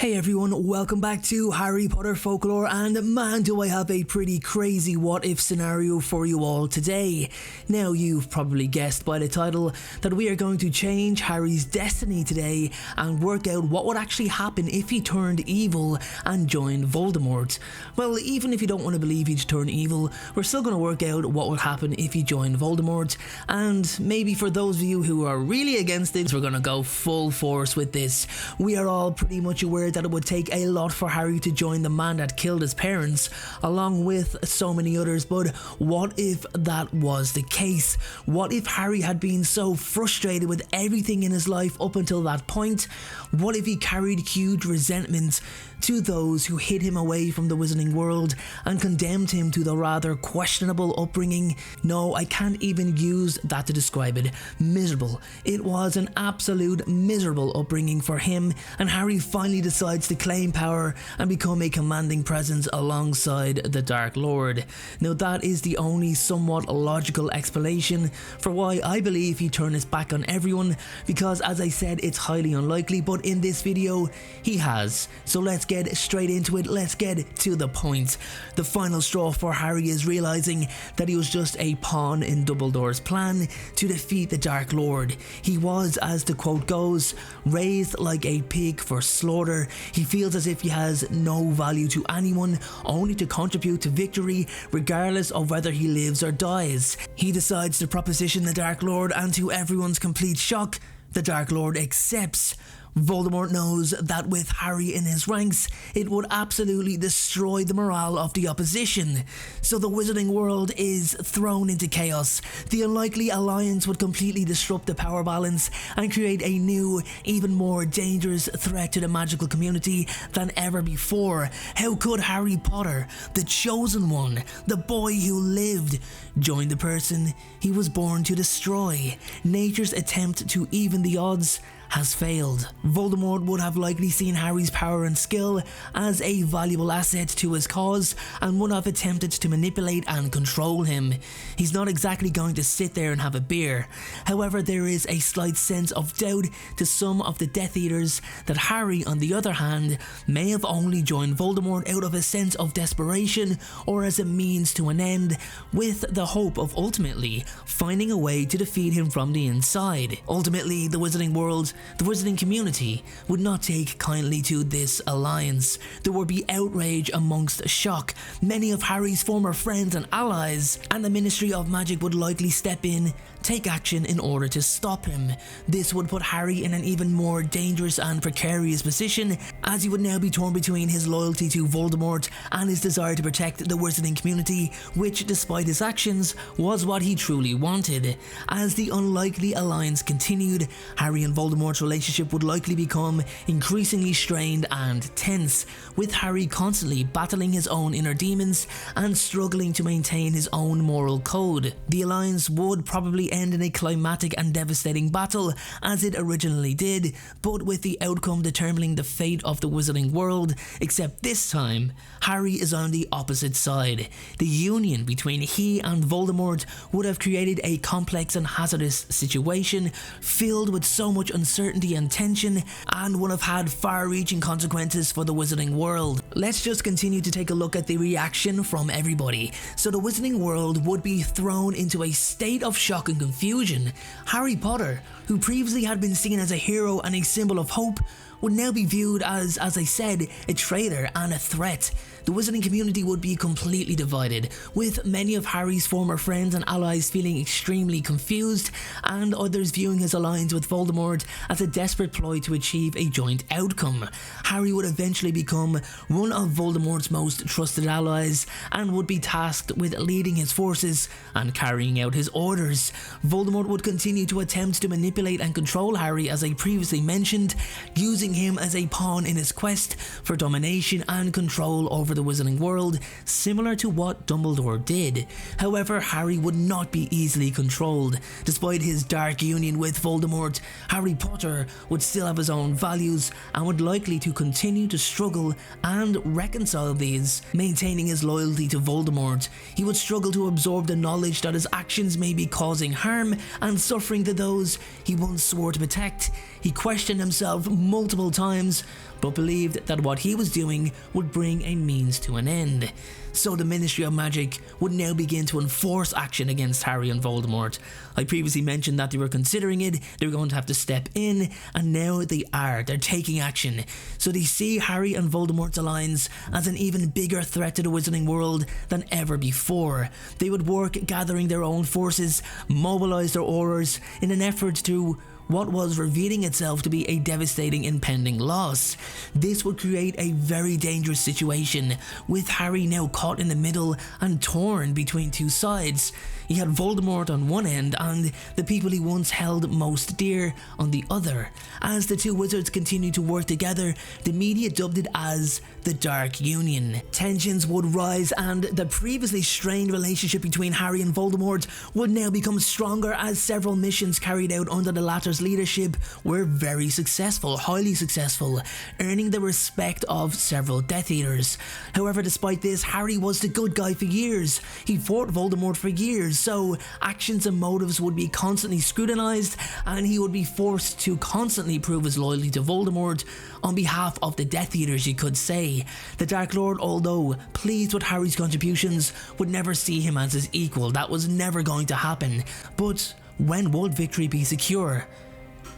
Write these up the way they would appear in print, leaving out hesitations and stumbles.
Hey everyone, welcome back to Harry Potter Folklore, and man do I have a pretty crazy what if scenario for you all today. Now you've probably guessed by the title that we are going to change Harry's destiny today and work out what would actually happen if he turned evil and joined Voldemort. Well, even if you don't want to believe he'd turn evil, we're still going to work out what would happen if he joined Voldemort, and maybe for those of you who are really against it, we're going to go full force with this. We are all pretty much aware that it would take a lot for Harry to join the man that killed his parents, along with so many others, but what if that was the case? What if Harry had been so frustrated with everything in his life up until that point? What if he carried huge resentment to those who hid him away from the Wizarding World and condemned him to the rather questionable upbringing? No, I can't even use that to describe it. Miserable. It was an absolute miserable upbringing for him, and Harry finally decides to claim power and become a commanding presence alongside the Dark Lord. Now that is the only somewhat logical explanation for why I believe he turned his back on everyone, because as I said, it's highly unlikely, but in this video he has. So let's get straight into it. Let's get to the point. The final straw for Harry is realizing that he was just a pawn in Dumbledore's plan to defeat the Dark Lord. He was, as the quote goes, raised like a pig for slaughter. He feels as if he has no value to anyone, only to contribute to victory regardless of whether he lives or dies. He decides to proposition the Dark Lord, and to everyone's complete shock, the Dark Lord accepts. Voldemort knows that with Harry in his ranks, it would absolutely destroy the morale of the opposition. So the Wizarding World is thrown into chaos. The unlikely alliance would completely disrupt the power balance and create a new, even more dangerous threat to the magical community than ever before. How could Harry Potter, the chosen one, the boy who lived, join the person he was born to destroy? Nature's attempt to even the odds has failed. Voldemort would have likely seen Harry's power and skill as a valuable asset to his cause and would have attempted to manipulate and control him. He's not exactly going to sit there and have a beer. However, there is a slight sense of doubt to some of the Death Eaters that Harry, on the other hand, may have only joined Voldemort out of a sense of desperation or as a means to an end, with the hope of ultimately finding a way to defeat him from the inside. Ultimately, the Wizarding World, the Wizarding community, would not take kindly to this alliance. There would be outrage amongst shock. Many of Harry's former friends and allies and the Ministry of Magic would likely step in, take action in order to stop him. This would put Harry in an even more dangerous and precarious position, as he would now be torn between his loyalty to Voldemort and his desire to protect the Wizarding community, which, despite his actions, was what he truly wanted. As the unlikely alliance continued, Harry and Voldemort's relationship would likely become increasingly strained and tense, with Harry constantly battling his own inner demons and struggling to maintain his own moral code. The alliance would probably end in a climatic and devastating battle, as it originally did, but with the outcome determining the fate of the Wizarding World, except this time, Harry is on the opposite side. The union between he and Voldemort would have created a complex and hazardous situation, filled with so much uncertainty and tension, and would have had far-reaching consequences for the Wizarding World. Let's just continue to take a look at the reaction from everybody. So the Wizarding World would be thrown into a state of shock and confusion. Harry Potter, who previously had been seen as a hero and a symbol of hope, would now be viewed as I said, a traitor and a threat. The Wizarding community would be completely divided, with many of Harry's former friends and allies feeling extremely confused, and others viewing his alliance with Voldemort as a desperate ploy to achieve a joint outcome. Harry would eventually become one of Voldemort's most trusted allies and would be tasked with leading his forces and carrying out his orders. Voldemort would continue to attempt to manipulate and control Harry, as I previously mentioned, using him as a pawn in his quest for domination and control over the Wizarding World, similar to what Dumbledore did. However, Harry would not be easily controlled. Despite his dark union with Voldemort, Harry Potter would still have his own values and would likely to continue to struggle and reconcile these, maintaining his loyalty to Voldemort. He would struggle to absorb the knowledge that his actions may be causing harm and suffering to those he once swore to protect. He questioned himself multiple multiple times, but believed that what he was doing would bring a means to an end. So the Ministry of Magic would now begin to enforce action against Harry and Voldemort. I previously mentioned that they were considering it, they were going to have to step in, and now they are. They're taking action. So they see Harry and Voldemort's alliance as an even bigger threat to the wizarding world than ever before. They would work gathering their own forces, mobilise their auras in an effort to what was revealing itself to be a devastating impending loss. This would create a very dangerous situation, with Harry now caught in the middle and torn between two sides. He had Voldemort on one end and the people he once held most dear on the other. As the two wizards continued to work together, the media dubbed it as the Dark Union. Tensions would rise, and the previously strained relationship between Harry and Voldemort would now become stronger as several missions carried out under the latter's leadership were very successful, highly successful, earning the respect of several Death Eaters. However, despite this, Harry was the good guy for years. He fought Voldemort for years, so actions and motives would be constantly scrutinized, and he would be forced to constantly prove his loyalty to Voldemort on behalf of the Death Eaters, you could say. The Dark Lord, although pleased with Harry's contributions, would never see him as his equal. That was never going to happen. But when would victory be secure?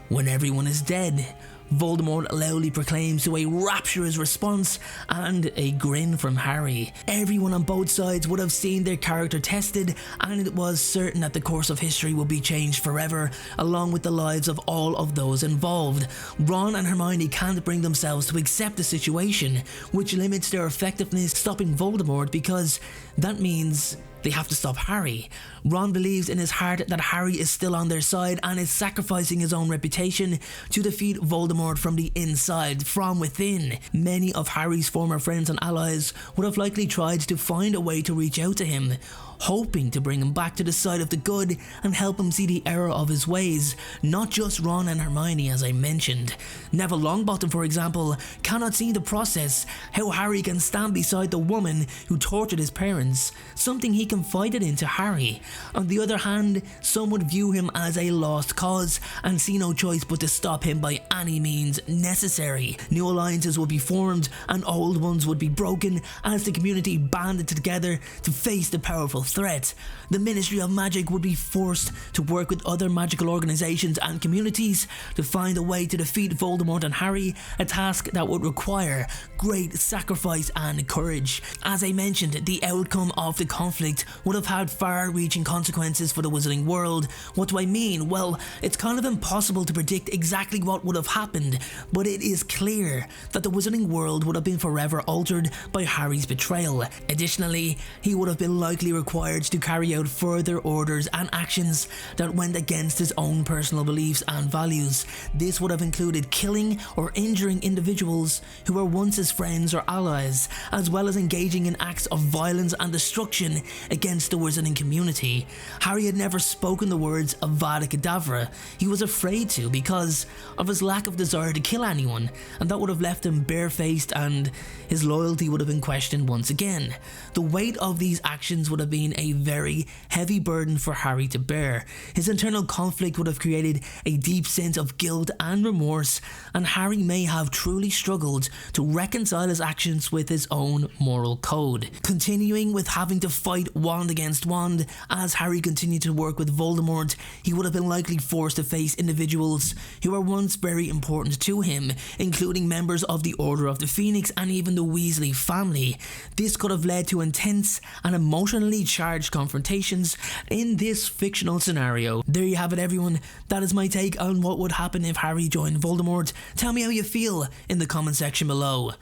When everyone is dead. Voldemort loudly proclaims to a rapturous response and a grin from Harry. Everyone on both sides would have seen their character tested, and it was certain that the course of history would be changed forever, along with the lives of all of those involved. Ron and Hermione can't bring themselves to accept the situation, which limits their effectiveness stopping Voldemort, because that means they have to stop Harry. Ron believes in his heart that Harry is still on their side and is sacrificing his own reputation to defeat Voldemort from the inside, from within. Many of Harry's former friends and allies would have likely tried to find a way to reach out to him, hoping to bring him back to the side of the good and help him see the error of his ways. Not just Ron and Hermione, as I mentioned. Neville Longbottom, for example, cannot see the process, how Harry can stand beside the woman who tortured his parents, something he confided in to Harry. On the other hand, some would view him as a lost cause and see no choice but to stop him by any means necessary. New alliances would be formed and old ones would be broken as the community banded together to face the powerful threat. The Ministry of Magic would be forced to work with other magical organizations and communities to find a way to defeat Voldemort and Harry, a task that would require great sacrifice and courage. As I mentioned, the outcome of the conflict would have had far-reaching consequences for the wizarding world. What do I mean? Well, it's kind of impossible to predict exactly what would have happened, but it is clear that the wizarding world would have been forever altered by Harry's betrayal. Additionally, he would have been likely required to carry out further orders and actions that went against his own personal beliefs and values. This would have included killing or injuring individuals who were once his friends or allies, as well as engaging in acts of violence and destruction against the wizarding community. Harry had never spoken the words Avada Kedavra. He was afraid to because of his lack of desire to kill anyone, and that would have left him barefaced and his loyalty would have been questioned once again. The weight of these actions would have been a very heavy burden for Harry to bear. His internal conflict would have created a deep sense of guilt and remorse, and Harry may have truly struggled to reconcile his actions with his own moral code. Continuing with having to fight wand against wand, as Harry continued to work with Voldemort, he would have been likely forced to face individuals who were once very important to him, including members of the Order of the Phoenix and even the Weasley family. This could have led to intense and emotionally charged confrontations in this fictional scenario. There you have it, everyone. That is my take on what would happen if Harry joined Voldemort. Tell me how you feel in the comment section below.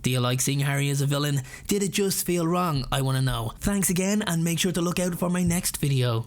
Do you like seeing Harry as a villain? Did it just feel wrong? I want to know. Thanks again, and make sure to look out for my next video.